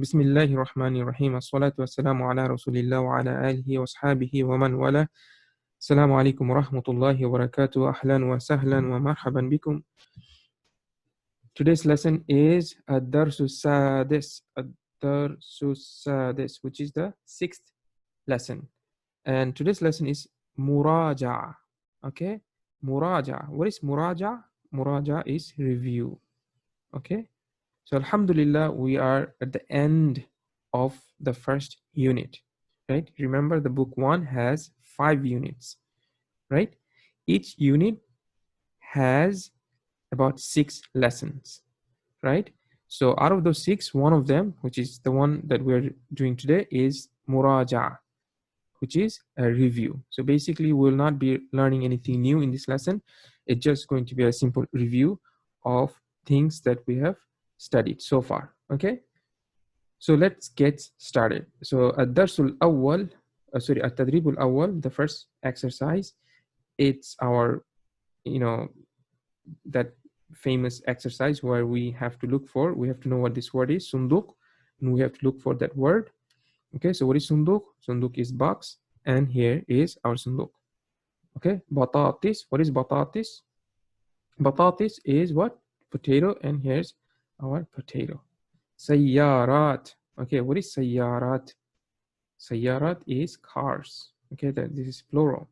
بسم الله الرحمن الرحيم الصلاة والسلام على رسول الله وعلى آله وأصحابه ومن والاه. السلام عليكم ورحمة الله وبركاته. أهلا وسهلا ومرحبا بكم. Today's lesson is الدرس السادس, which is the sixth lesson. And today's lesson is مراجعة. Okay, مراجعة. What is مراجعة? مراجعة is review. Okay. So Alhamdulillah, we are at the end of the first unit, right? Remember, the book 1 has 5 units, right? Each unit has about 6 lessons, right? So out of those 6, one of them, which is the one that we're doing today, is muraja, which is a review. So basically, we'll not be learning anything new in this lesson. It's just going to be a simple review of things that we have studied so far. Okay, so let's get started. So الدرس الأول, التدريب الأول, the first exercise, it's our, that famous exercise where we have to know what this word is, sunduk, and we have to look for that word. Okay, so what is sunduk? Sunduk is box, and here is our sunduk. Okay, batatis, what is batatis? Batatis is what? Potato, and here's our potato. Sayyarat. Okay, what is sayyarat? Sayyarat is cars. Okay, this is plural.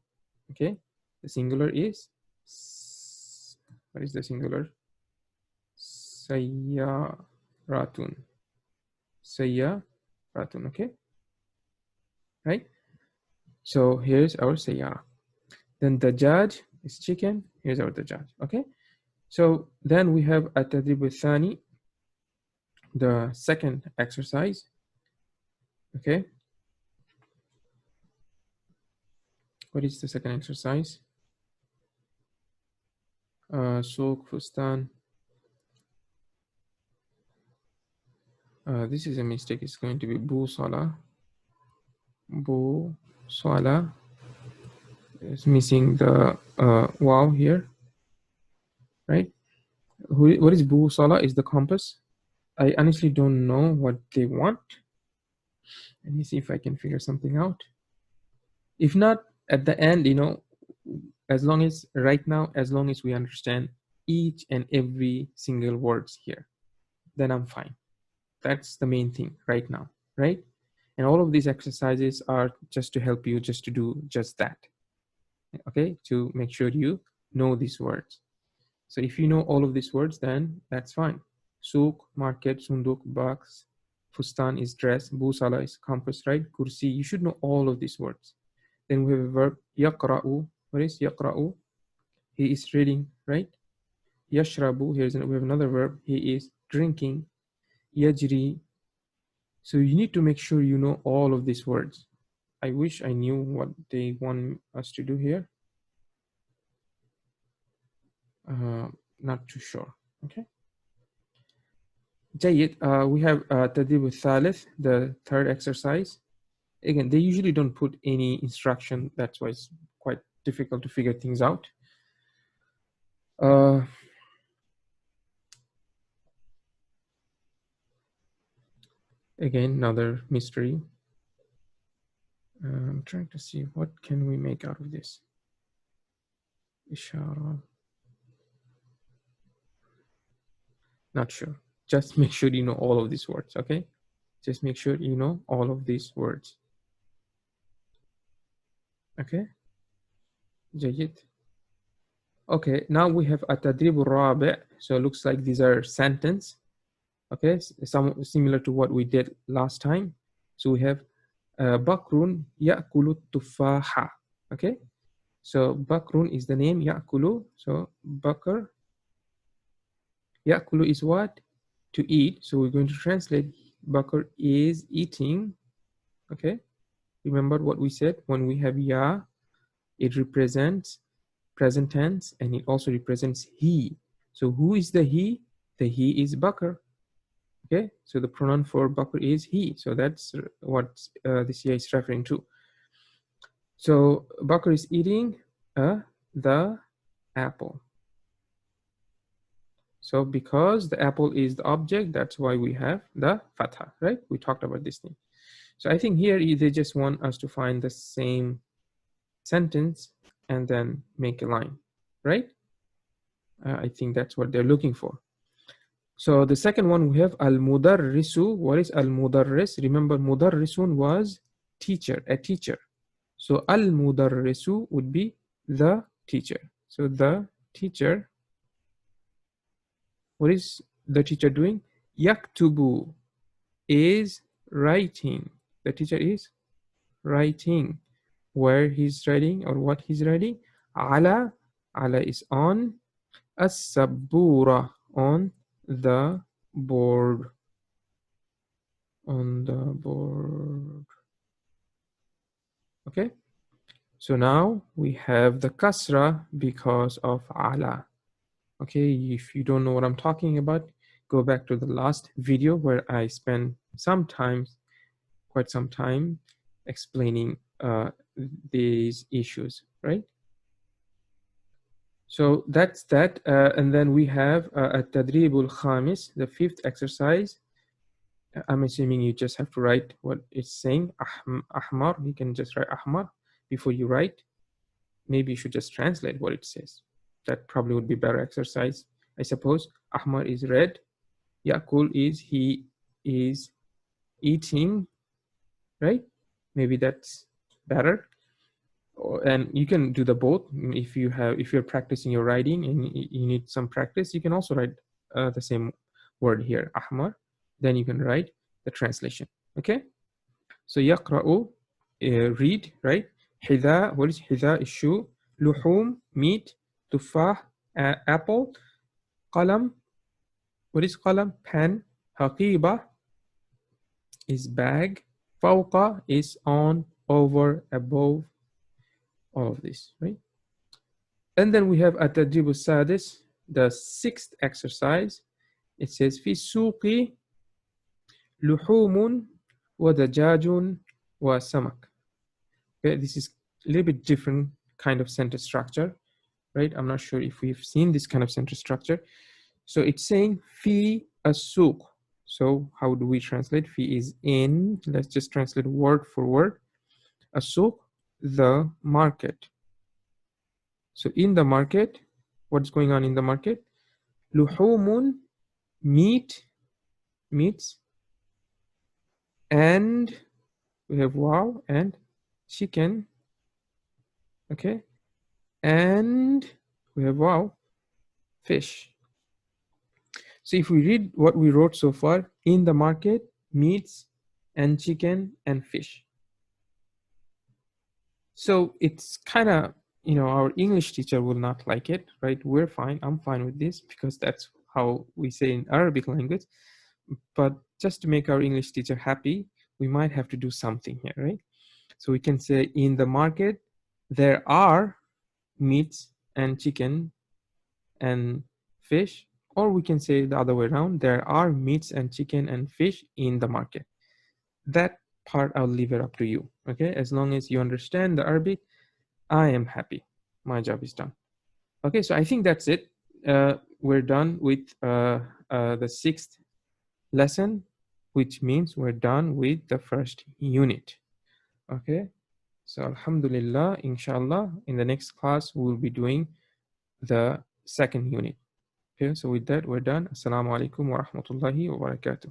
Okay, the singular is, what is the singular? Sayyaratun. Sayyaratun. Okay, right? So here's our sayyara. Then the judge is chicken. Here's our dajjaj. Okay, so then we have at-tadrib al-thani, the second exercise. Okay, what is the second exercise? Suq, fustan. This is a mistake. It's going to be bu sala. Bu sala. It's missing the wow here, right? What is bu sala? Is the compass. I honestly don't know what they want. Let me see if I can figure something out. If not, at the end, as long as right now, as long as we understand each and every single words here, then I'm fine. That's the main thing right now, right? And all of these exercises are just to help you just to do just that. Okay, to make sure you know these words. So if you know all of these words, then that's fine. Souk, market, sunduk, box, fustan is dress, busala is compass, right? Kursi, you should know all of these words. Then we have a verb, yaqra'u. What is yaqra'u? He is reading, right? Yashrabu, we have another verb, he is drinking. Yajri. So you need to make sure you know all of these words. I wish I knew what they want us to do here. Not too sure. Okay. جيد. We have تدريب الثالث, the third exercise. Again, they usually don't put any instruction. That's why it's quite difficult to figure things out. Again, another mystery. I'm trying to see what can we make out of this. Ishara. Not sure. Just make sure you know all of these words, okay? Just make sure you know all of these words. Okay? جيد. Okay, now we have التدريب الرابع. So it looks like these are sentence. Okay, some similar to what we did last time. So we have Bakrun يأكل التفاحة. Okay, so Bakrun is the name, يأكل. So Bakr. Yakulu is what? To eat. So we're going to translate Bakr is eating. Okay. Remember what we said? When we have ya, it represents present tense and it also represents he. So who is the he? The he is Bakr. Okay. So the pronoun for Bakr is he. So that's what this ya is referring to. So Bakr is eating the apple. So because the apple is the object, that's why we have the fatha, right? We talked about this thing. So I think here they just want us to find the same sentence and then make a line, right? I think that's what they're looking for. So the second one we have al-mudarrisu. What is al-mudarris? Remember, mudarrisun was teacher, a teacher. So al-mudarrisu would be the teacher. So the teacher, what is the teacher doing? Yaktubu is writing. The teacher is writing. Where he's writing or what he's writing? Ala, ala is on. As-sabura, on the board. On the board. Okay. So now we have the kasra because of ala. Okay, if you don't know what I'm talking about, go back to the last video where I spent quite some time explaining these issues, right? So that's that. And then we have at-tadrib al-khamis, the fifth exercise. I'm assuming you just have to write what it's saying. Ahmar, you can just write ahmar before you write. Maybe you should just translate what it says. That probably would be better exercise, I suppose. Ahmar is red. Yakul is he is eating, right? Maybe that's better. And you can do the both. If you're practicing your writing and you need some practice, you can also write the same word here, ahmar. Then you can write the translation. Okay. So yaqra'u, read, right? Hidha, what is hidha? Is shoe. Luhum, meat. Tufah, apple. Qalam, what is qalam? Pen. Haqiba is bag. Fawqa is on, over, above. All of this, right? And then we have at-tadrib al-sadis, the sixth exercise. It says fi suqi luhumun wa dajajun wa samak. Okay, this is a little bit different kind of sentence structure, right? I'm not sure if we've seen this kind of sentence structure. So it's saying fi as-suq. So how do we translate? Fi is in. Let's just translate word for word. As-suq, the market. So in the market, what's going on in the market? Luhumun, meats, and we have wow, and chicken, okay? And we have wow, fish. So if we read what we wrote so far, in the market, meats and chicken and fish. So it's kind of, our English teacher will not like it, right? We're fine. I'm fine with this because that's how we say in Arabic language. But just to make our English teacher happy, we might have to do something here, right? So we can say in the market, there are meats and chicken and fish, or we can say the other way around, there are meats and chicken and fish in the market. That part, I'll leave it up to you, okay? As long as you understand the Arabic, I am happy. My job is done. Okay, so I think that's it. We're done with the sixth lesson, which means we're done with the first unit. Okay, so alhamdulillah, inshallah, in the next class, we'll be doing the second unit. Okay, so with that, we're done. Assalamu alaikum wa rahmatullahi wa barakatuh.